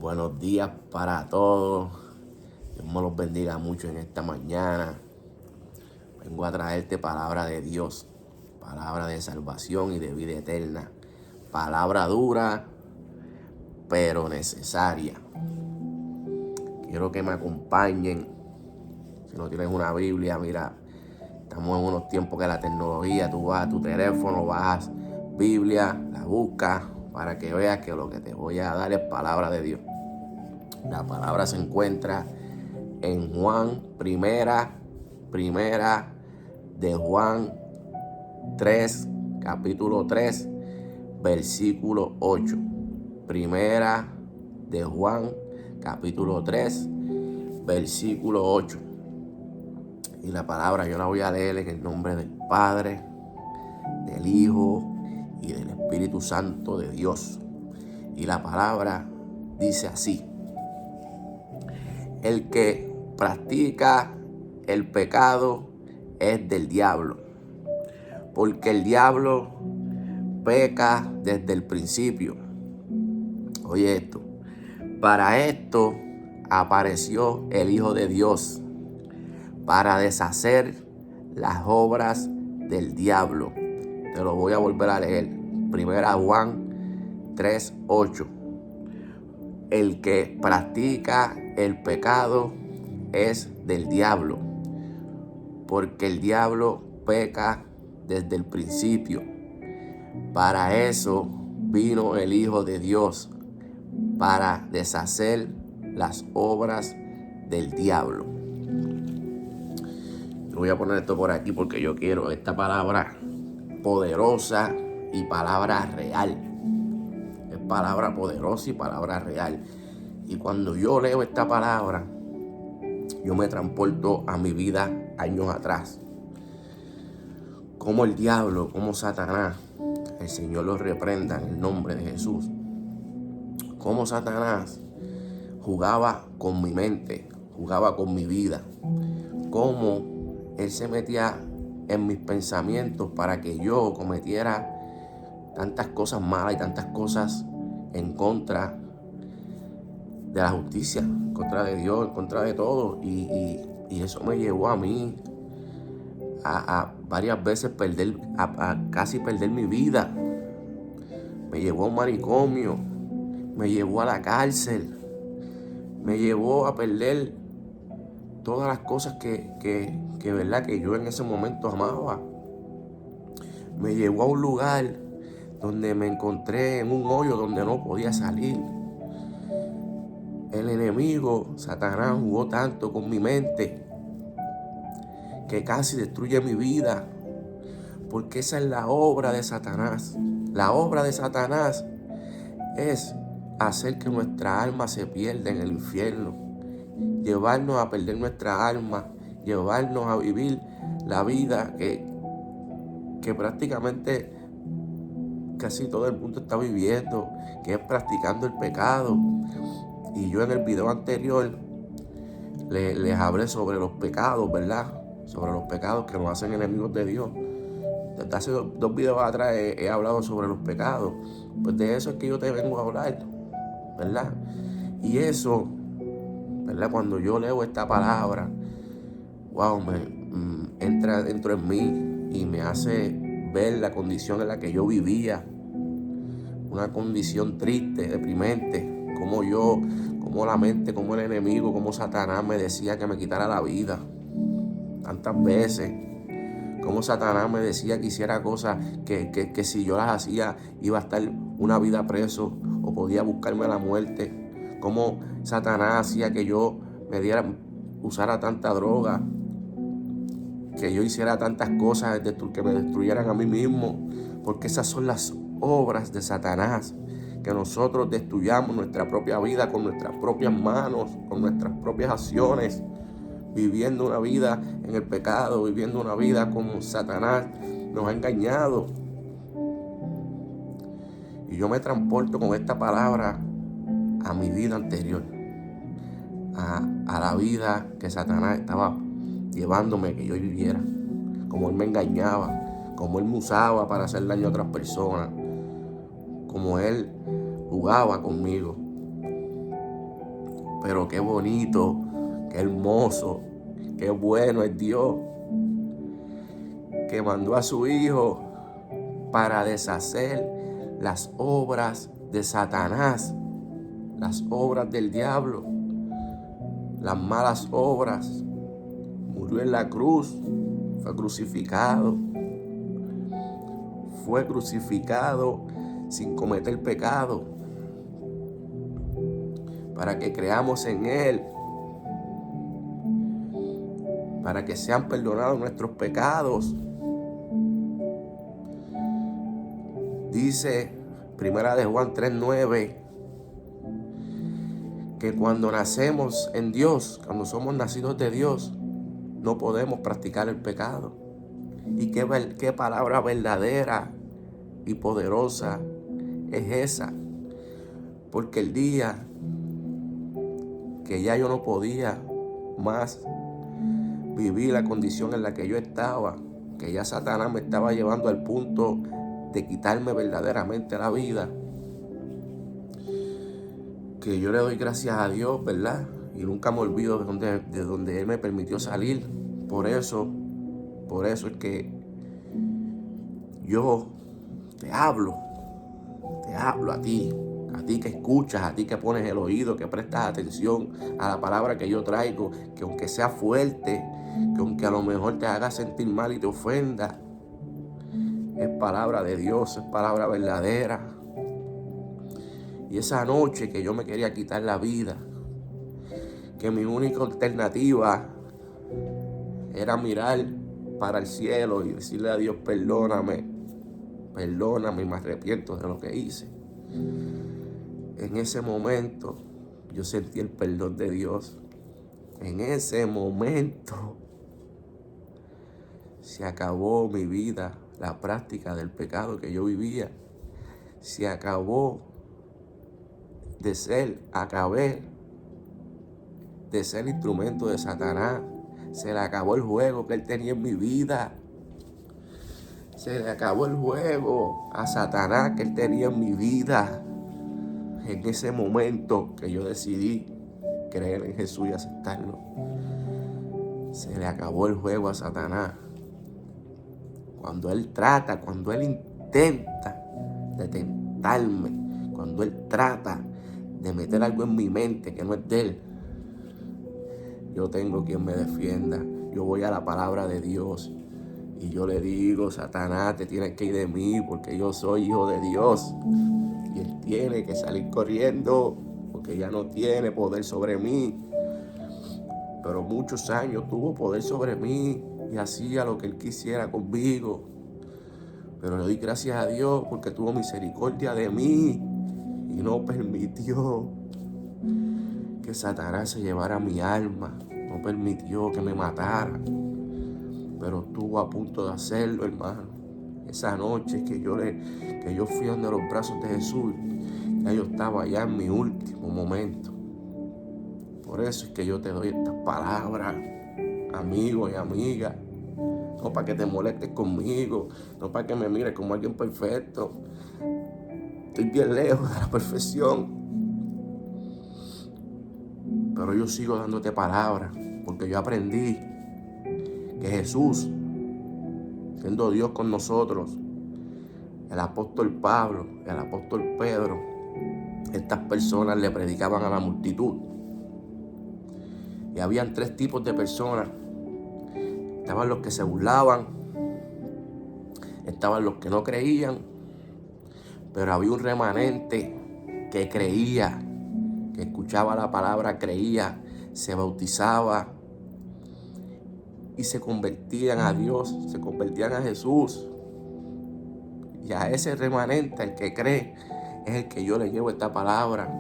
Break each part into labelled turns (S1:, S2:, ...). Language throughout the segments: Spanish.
S1: Buenos días para todos. Dios me los bendiga mucho en esta mañana. Vengo a traerte palabra de Dios, palabra de salvación y de vida eterna. Palabra dura, pero necesaria. Quiero que me acompañen. Si no tienes una Biblia, mira, estamos en unos tiempos que la tecnología, tú vas a tu teléfono, bajas Biblia, la buscas para que veas que lo que te voy a dar es palabra de Dios. La palabra se encuentra en Juan, primera de Juan 3, capítulo 3, versículo 8. Primera de Juan, capítulo 3, versículo 8. Y la palabra yo la voy a leer en el nombre del Padre, del Hijo y del Espíritu Santo de Dios. Y la palabra dice así: el que practica el pecado es del diablo, porque el diablo peca desde el principio. Oye esto, para esto apareció el Hijo de Dios, para deshacer las obras del diablo. Te lo voy a volver a leer. Primera Juan 3:8. El que practica el pecado es del diablo, porque el diablo peca desde el principio. Para eso vino el Hijo de Dios, para deshacer las obras del diablo. Voy a poner esto por aquí porque yo quiero esta palabra poderosa y palabra real. Es palabra poderosa y palabra real. Y cuando yo leo esta palabra, yo me transporto a mi vida años atrás. Como el diablo, como Satanás, el Señor los reprenda en el nombre de Jesús. Como Satanás jugaba con mi mente, jugaba con mi vida. Cómo él se metía en mis pensamientos para que yo cometiera tantas cosas malas y tantas cosas en contra de la justicia, en contra de Dios, en contra de todo. Y eso me llevó a mí a varias veces a casi perder mi vida. Me llevó a un manicomio, me llevó a la cárcel, me llevó a perder todas las cosas que verdad que yo en ese momento amaba. Me llevó a un lugar donde me encontré en un hoyo donde no podía salir. El enemigo, Satanás, jugó tanto con mi mente que casi destruye mi vida, porque esa es la obra de Satanás. La obra de Satanás es hacer que nuestra alma se pierda en el infierno, llevarnos a perder nuestra alma, llevarnos a vivir la vida que prácticamente casi todo el mundo está viviendo, que es practicando el pecado. Y yo en el video anterior les hablé sobre los pecados, ¿verdad? Sobre los pecados que nos hacen enemigos de Dios. Desde hace dos videos atrás he hablado sobre los pecados. Pues de eso es que yo te vengo a hablar, ¿verdad? Y eso, ¿verdad? Cuando yo leo esta palabra, wow, entra dentro de mí y me hace ver la condición en la que yo vivía. Una condición triste, deprimente. Como la mente, como el enemigo, como Satanás me decía que me quitara la vida. Tantas veces. Como Satanás me decía que hiciera cosas que si yo las hacía iba a estar una vida preso o podía buscarme la muerte. Como Satanás hacía que yo usara tanta droga, que yo hiciera tantas cosas que me destruyeran a mí mismo, porque esas son las obras de Satanás, que nosotros destruyamos nuestra propia vida con nuestras propias manos, con nuestras propias acciones, viviendo una vida en el pecado, viviendo una vida como Satanás nos ha engañado. Y yo me transporto con esta palabra a mi vida anterior, a la vida que Satanás estaba llevándome que yo viviera, como él me engañaba, como él me usaba para hacer daño a otras personas, como él jugaba conmigo. Pero qué bonito, qué hermoso, qué bueno es Dios, que mandó a su Hijo para deshacer las obras de Satanás, las obras del diablo, las malas obras. Murió en la cruz, fue crucificado sin cometer pecado, para que creamos en Él, para que sean perdonados nuestros pecados. Dice Primera de Juan 3:9 que cuando nacemos en Dios, cuando somos nacidos de Dios, no podemos practicar el pecado. Y qué palabra verdadera y poderosa es esa. Porque el día que ya yo no podía más vivir la condición en la que yo estaba, que ya Satanás me estaba llevando al punto de quitarme verdaderamente la vida, que yo le doy gracias a Dios, ¿verdad? Y nunca me olvido de donde Él me permitió salir. Por eso es que yo te hablo a ti que escuchas, a ti que pones el oído, que prestas atención a la palabra que yo traigo, que aunque sea fuerte, que aunque a lo mejor te haga sentir mal y te ofenda, es palabra de Dios, es palabra verdadera. Y esa noche que yo me quería quitar la vida, que mi única alternativa era mirar para el cielo y decirle a Dios, perdóname, y me arrepiento de lo que hice. En ese momento yo sentí el perdón de Dios. En ese momento se acabó mi vida, la práctica del pecado que yo vivía. Se acabó acabé de ser instrumento de Satanás. Se le acabó el juego que él tenía en mi vida. Se le acabó el juego a Satanás que él tenía en mi vida. En ese momento que yo decidí creer en Jesús y aceptarlo, se le acabó el juego a Satanás. Cuando él intenta de tentarme, cuando él trata de meter algo en mi mente que no es de él, yo tengo quien me defienda. Yo voy a la palabra de Dios y yo le digo, Satanás, te tienes que ir de mí porque yo soy hijo de Dios. Y él tiene que salir corriendo porque ya no tiene poder sobre mí. Pero muchos años tuvo poder sobre mí y hacía lo que él quisiera conmigo. Pero le doy gracias a Dios porque tuvo misericordia de mí y no permitió que Satanás se llevara mi alma. No permitió que me matara. Pero estuvo a punto de hacerlo, hermano. Esa noche que yo fui donde los brazos de Jesús, ya yo estaba ya en mi último momento. Por eso es que yo te doy estas palabras, amigo y amiga. No para que te molestes conmigo, no para que me mires como alguien perfecto. Estoy bien lejos de la perfección. Pero yo sigo dándote palabras, porque yo aprendí que Jesús, siendo Dios con nosotros, el apóstol Pablo, el apóstol Pedro, estas personas le predicaban a la multitud. Y habían 3 tipos de personas. Estaban los que se burlaban, estaban los que no creían, pero había un remanente que creía, que escuchaba la palabra, creía, se bautizaba y se convertían a Dios, se convertían a Jesús. Y a ese remanente, el que cree, es el que yo le llevo esta palabra,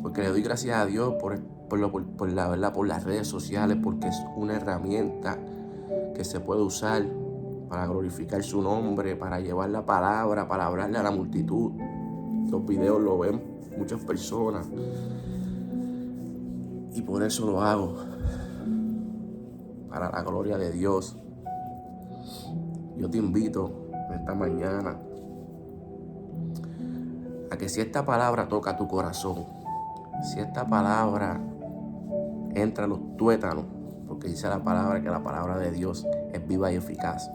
S1: porque le doy gracias a Dios por la verdad, por las redes sociales, porque es una herramienta que se puede usar para glorificar su nombre, para llevar la palabra, para hablarle a la multitud. Los videos lo ven muchas personas y por eso lo hago, para la gloria de Dios. Yo te invito esta mañana a que si esta palabra toca tu corazón, si esta palabra entra a los tuétanos, porque dice la palabra que la palabra de Dios es viva y eficaz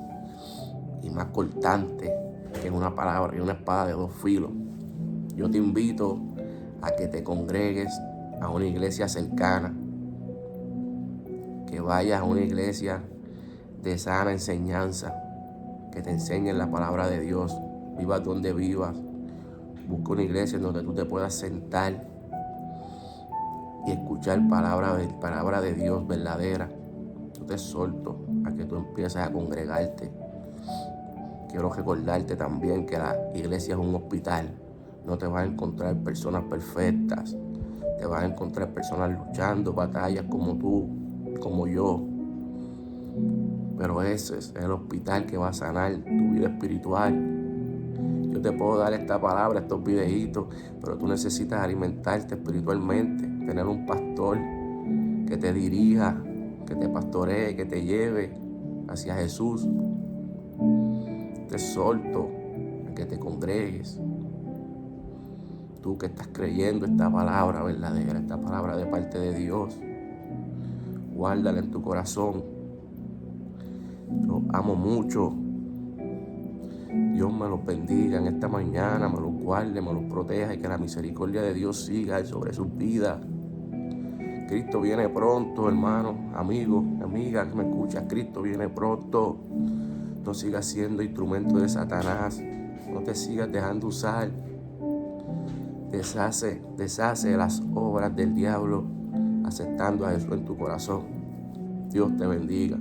S1: y más cortante que una palabra y una espada de 2 filos. Yo te invito a que te congregues a una iglesia cercana, que vayas a una iglesia de sana enseñanza, que te enseñen la palabra de Dios, vivas donde vivas. Busca una iglesia en donde tú te puedas sentar y escuchar palabra de Dios verdadera. Yo te exhorto a que tú empieces a congregarte. Quiero recordarte también que la iglesia es un hospital. No te vas a encontrar personas perfectas. Te vas a encontrar personas luchando batallas como tú, como yo. Pero ese es el hospital que va a sanar tu vida espiritual. Yo te puedo dar esta palabra, estos videitos, pero tú necesitas alimentarte espiritualmente, tener un pastor que te dirija, que te pastoree, que te lleve hacia Jesús. Te exhorto a que te congregues. Tú que estás creyendo esta palabra verdadera, esta palabra de parte de Dios, guárdala en tu corazón. Los amo mucho. Dios me los bendiga en esta mañana, me los guarde, me los proteja y que la misericordia de Dios siga sobre sus vidas. Cristo viene pronto, hermano, amigo, amiga que me escuchas. Cristo viene pronto. No sigas siendo instrumento de Satanás. No te sigas dejando usar. Deshace las obras del diablo, aceptando a Jesús en tu corazón. Dios te bendiga.